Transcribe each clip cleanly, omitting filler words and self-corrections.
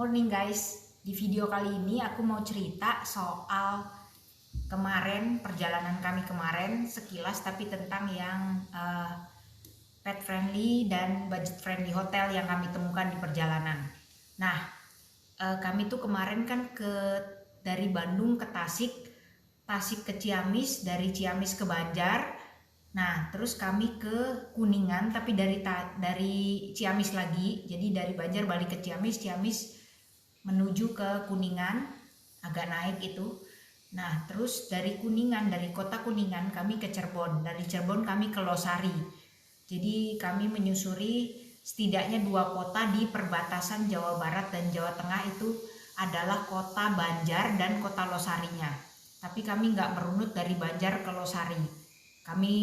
Morning guys, di video kali ini aku mau cerita soal kemarin perjalanan kami kemarin sekilas, tapi tentang yang pet friendly dan budget friendly hotel yang kami temukan di perjalanan. Nah, kami tuh kemarin kan dari Bandung ke Tasik, Tasik ke Ciamis, dari Ciamis ke Banjar. Nah, terus kami ke Kuningan, tapi dari Ciamis lagi. Jadi dari Banjar balik ke Ciamis, Ciamis menuju ke Kuningan, agak naik itu. Nah, terus dari Kuningan, dari kota Kuningan kami ke Cirebon. Dari Cirebon kami ke Losari. Jadi kami menyusuri setidaknya 2 kota di perbatasan Jawa Barat dan Jawa Tengah, itu adalah kota Banjar dan kota Losarinya. Tapi kami nggak merunut dari Banjar ke Losari. Kami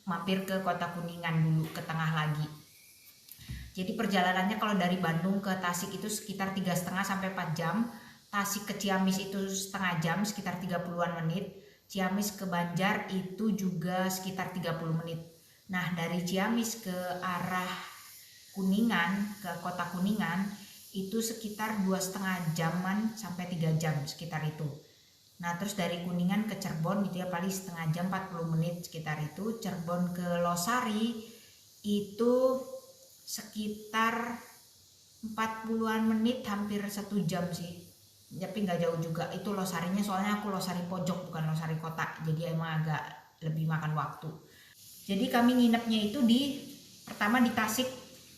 mampir ke kota Kuningan dulu, ke tengah lagi. Jadi perjalanannya kalau dari Bandung ke Tasik itu sekitar 3,5 sampai 4 jam. Tasik ke Ciamis itu setengah jam, sekitar 30-an menit. Ciamis ke Banjar itu juga sekitar 30 menit. Nah, dari Ciamis ke arah Kuningan, ke kota Kuningan, itu sekitar 2,5 jaman sampai 3 jam sekitar itu. Nah, terus dari Kuningan ke Cirebon gitu ya, paling setengah jam 40 menit sekitar itu. Cirebon ke Losari itu sekitar 40-an menit, hampir 1 jam sih. Tapi nggak jauh juga. Itu Losarinya, soalnya aku Losari pojok bukan Losari kota. Jadi emang agak lebih makan waktu. Jadi kami nginepnya itu pertama di Tasik,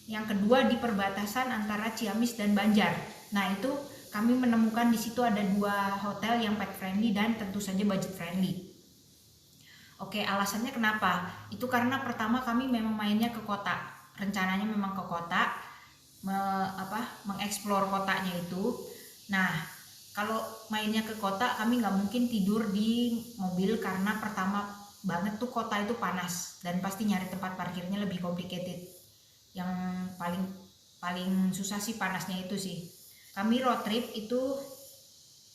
yang kedua di perbatasan antara Ciamis dan Banjar. Nah, itu kami menemukan di situ ada 2 hotel yang pet friendly dan tentu saja budget friendly. Oke, alasannya kenapa? Itu karena pertama kami memang mainnya ke kota. Rencananya memang ke kota, mengeksplor kotanya itu. Nah, kalau mainnya ke kota kami nggak mungkin tidur di mobil karena pertama banget tuh kota itu panas dan pasti nyari tempat parkirnya lebih complicated. Yang paling susah sih panasnya itu sih. Kami road trip itu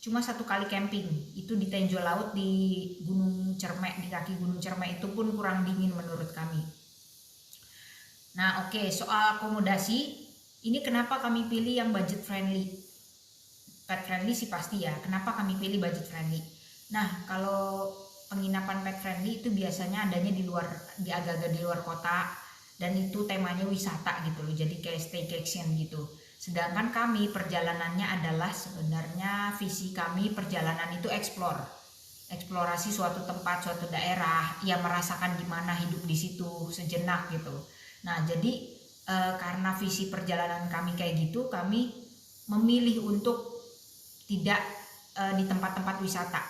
cuma 1 kali camping, itu di Tenjo Laut di Gunung Cermek, di kaki Gunung Cermek, itu pun kurang dingin menurut kami. Nah, oke, soal akomodasi, ini kenapa kami pilih yang budget friendly? Pet friendly sih pasti ya, kenapa kami pilih budget friendly? Nah, kalau penginapan pet friendly itu biasanya adanya agak-agak di luar kota, dan itu temanya wisata gitu loh, jadi kayak staycation gitu. Sedangkan kami perjalanannya adalah sebenarnya visi kami perjalanan itu eksplorasi suatu tempat, suatu daerah, ya merasakan gimana hidup di situ sejenak gitu. Nah, jadi karena visi perjalanan kami kayak gitu, kami memilih untuk tidak di tempat-tempat wisata.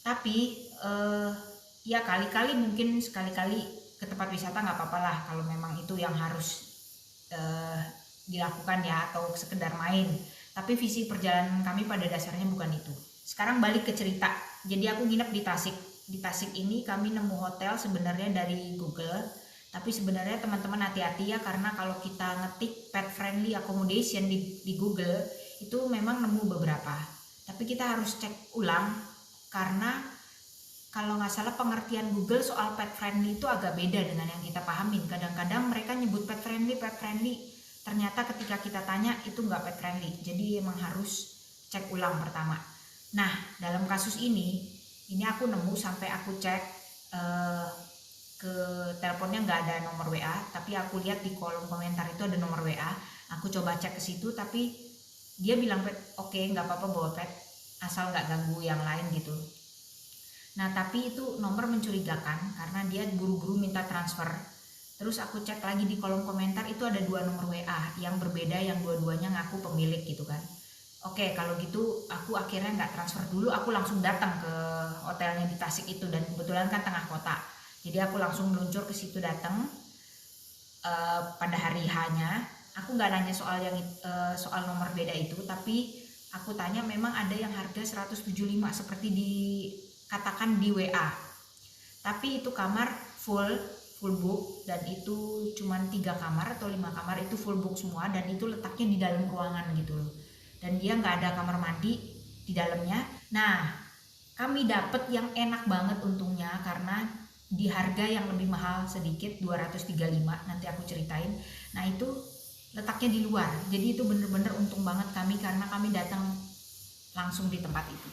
Tapi ya kali-kali, mungkin sekali-kali ke tempat wisata nggak apa-apa lah, kalau memang itu yang harus dilakukan ya, atau sekedar main. Tapi visi perjalanan kami pada dasarnya bukan itu. Sekarang balik ke cerita. Jadi aku nginep di Tasik. Di Tasik ini kami nemu hotel sebenarnya dari Google. Tapi sebenarnya teman-teman hati-hati ya, karena kalau kita ngetik pet friendly accommodation di Google, itu memang nemu beberapa. Tapi kita harus cek ulang, karena kalau nggak salah pengertian Google soal pet friendly itu agak beda dengan yang kita pahamin. Kadang-kadang mereka nyebut pet friendly, ternyata ketika kita tanya itu nggak pet friendly. Jadi emang harus cek ulang pertama. Nah, dalam kasus ini aku nemu sampai aku cek ke teleponnya nggak ada nomor WA, tapi aku lihat di kolom komentar itu ada nomor WA. Aku coba cek ke situ, tapi dia bilang pet, oke, nggak apa-apa bawa pet, asal nggak ganggu yang lain gitu. Nah, tapi itu nomor mencurigakan karena dia buru-buru minta transfer. Terus aku cek lagi di kolom komentar, itu ada 2 nomor WA yang berbeda, yang dua-duanya ngaku pemilik gitu kan. Oke, kalau gitu aku akhirnya nggak transfer dulu, aku langsung datang ke hotelnya di Tasik itu, dan kebetulan kan tengah kota. Jadi aku langsung meluncur ke situ, datang pada hari H-nya. Aku nggak nanya soal nomor beda itu, tapi aku tanya memang ada yang harga 175 seperti dikatakan di WA. Tapi itu kamar full book, dan itu cuma 3 kamar atau 5 kamar itu full book semua, dan itu letaknya di dalam ruangan gitu loh, dan dia nggak ada kamar mandi di dalamnya. Nah, kami dapet yang enak banget untungnya, karena di harga yang lebih mahal sedikit, 235, nanti aku ceritain. Nah, itu letaknya di luar. Jadi itu bener-bener untung banget kami karena kami datang langsung di tempat itu.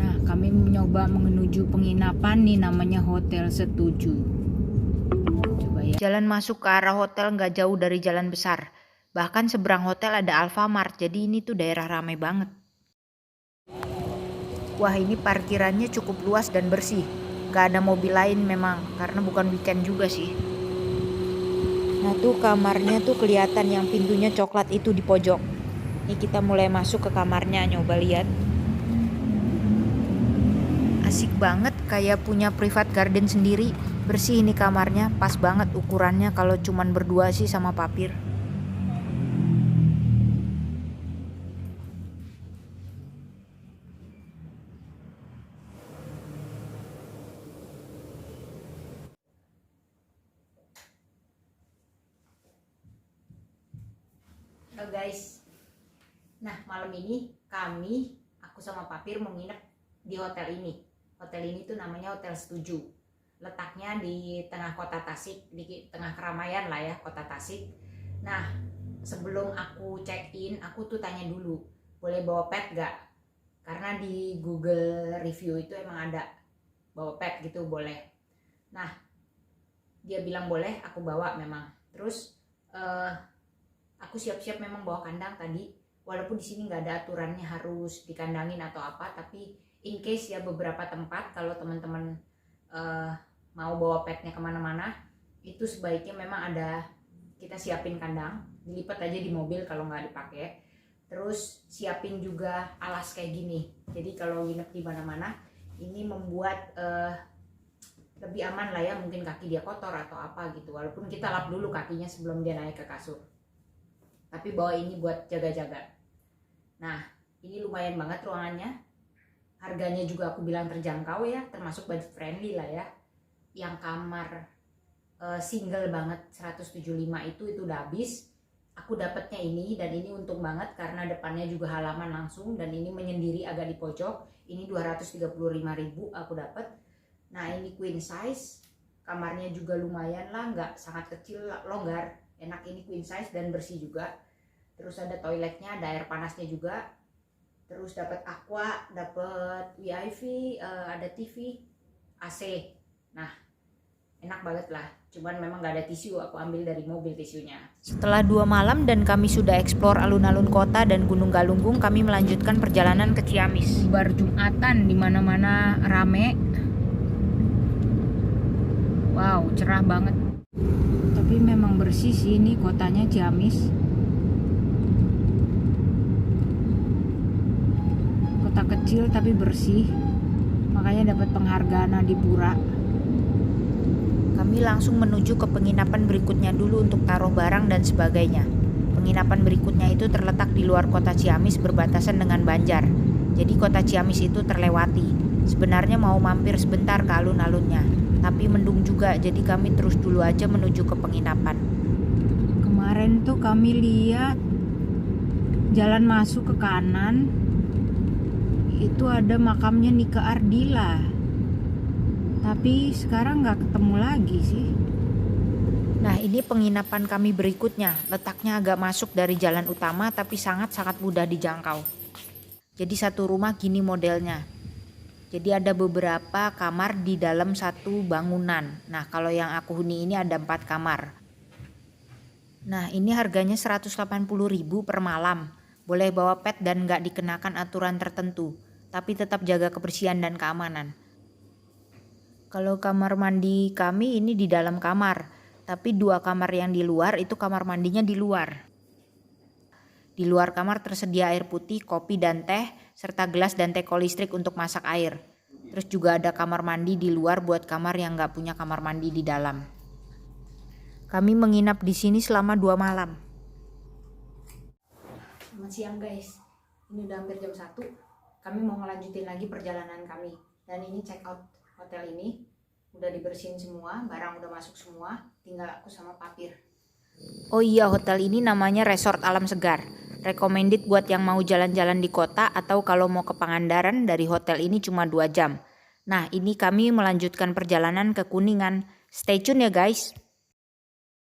Nah, kami mencoba menuju penginapan nih, namanya Hotel Setuju. Coba ya. Jalan masuk ke arah hotel nggak jauh dari jalan besar. Bahkan seberang hotel ada Alfamart, jadi ini tuh daerah ramai banget. Wah, ini parkirannya cukup luas dan bersih. Gak ada mobil lain memang, karena bukan weekend juga sih. Nah tuh kamarnya tuh kelihatan yang pintunya coklat itu di pojok. Ini kita mulai masuk ke kamarnya, nyoba lihat. Asik banget, kayak punya private garden sendiri. Bersih ini kamarnya, pas banget ukurannya kalau cuman berdua sih sama Papir. Halo guys. Nah, malam ini aku sama Papir mau nginep di hotel ini. Hotel ini tuh namanya Hotel Setuju. Letaknya di tengah kota Tasik, di tengah keramaian lah ya, kota Tasik. Nah, sebelum aku check in, aku tuh tanya dulu, boleh bawa pet gak? Karena di Google review itu emang ada bawa pet gitu, boleh. Nah, dia bilang boleh, aku bawa memang. Terus aku siap-siap memang bawa kandang tadi, walaupun di sini nggak ada aturannya harus dikandangin atau apa, tapi in case ya beberapa tempat kalau teman-teman mau bawa petnya kemana-mana, itu sebaiknya memang ada, kita siapin kandang, dilipat aja di mobil kalau nggak dipakai. Terus siapin juga alas kayak gini, jadi kalau nginep di mana-mana ini membuat lebih aman lah ya, mungkin kaki dia kotor atau apa gitu, walaupun kita lap dulu kakinya sebelum dia naik ke kasur. Tapi bawa ini buat jaga-jaga. Nah, ini lumayan banget ruangannya. Harganya juga aku bilang terjangkau ya, termasuk budget friendly lah ya. Yang kamar single banget 175 itu udah habis. Aku dapatnya ini, dan ini untung banget karena depannya juga halaman langsung, dan ini menyendiri agak di pojok. Ini 235.000 aku dapat. Nah, ini queen size. Kamarnya juga lumayan lah, nggak sangat kecil, longgar. Enak, ini queen size dan bersih juga. Terus ada toiletnya, ada air panasnya juga. Terus dapat aqua, dapat wifi, ada TV, AC. Nah, enak banget lah. Cuman memang gak ada tisu, aku ambil dari mobil tisunya. Setelah 2 malam dan kami sudah eksplor alun-alun kota dan Gunung Galunggung, kami melanjutkan perjalanan ke Ciamis. Bar Jumatan, di mana-mana rame. Wow, cerah banget. Tapi memang bersih sih ini kotanya Ciamis. Kota kecil tapi bersih, makanya dapat penghargaan Adipura. Kami langsung menuju ke penginapan berikutnya dulu untuk taruh barang dan sebagainya. Penginapan berikutnya itu terletak di luar kota Ciamis berbatasan dengan Banjar. Jadi kota Ciamis itu terlewati. Sebenarnya mau mampir sebentar ke alun-alunnya, tapi mendung juga, jadi kami terus dulu aja menuju ke penginapan. Kemarin tuh kami lihat jalan masuk ke kanan, itu ada makamnya Nike Ardila. Tapi sekarang nggak ketemu lagi sih. Nah, ini penginapan kami berikutnya. Letaknya agak masuk dari jalan utama, tapi sangat-sangat mudah dijangkau. Jadi satu rumah gini modelnya. Jadi ada beberapa kamar di dalam satu bangunan. Nah, kalau yang aku huni ini ada 4 kamar. Nah, ini harganya 180.000 per malam. Boleh bawa pet dan nggak dikenakan aturan tertentu, tapi tetap jaga kebersihan dan keamanan. Kalau kamar mandi kami ini di dalam kamar, tapi 2 kamar yang di luar itu kamar mandinya di luar. Di luar kamar tersedia air putih, kopi dan teh, serta gelas dan teko listrik untuk masak air. Terus juga ada kamar mandi di luar buat kamar yang nggak punya kamar mandi di dalam. Kami menginap di sini selama 2 malam. Selamat siang guys, ini udah hampir jam 1. Kami mau ngelanjutin lagi perjalanan kami. Dan ini check out hotel ini. Udah dibersihin semua, barang udah masuk semua. Tinggal aku sama Papir. Oh iya, hotel ini namanya Resort Alam Segar. Recommended buat yang mau jalan-jalan di kota atau kalau mau ke Pangandaran dari hotel ini cuma 2 jam. Nah, ini kami melanjutkan perjalanan ke Kuningan. Stay tune ya guys.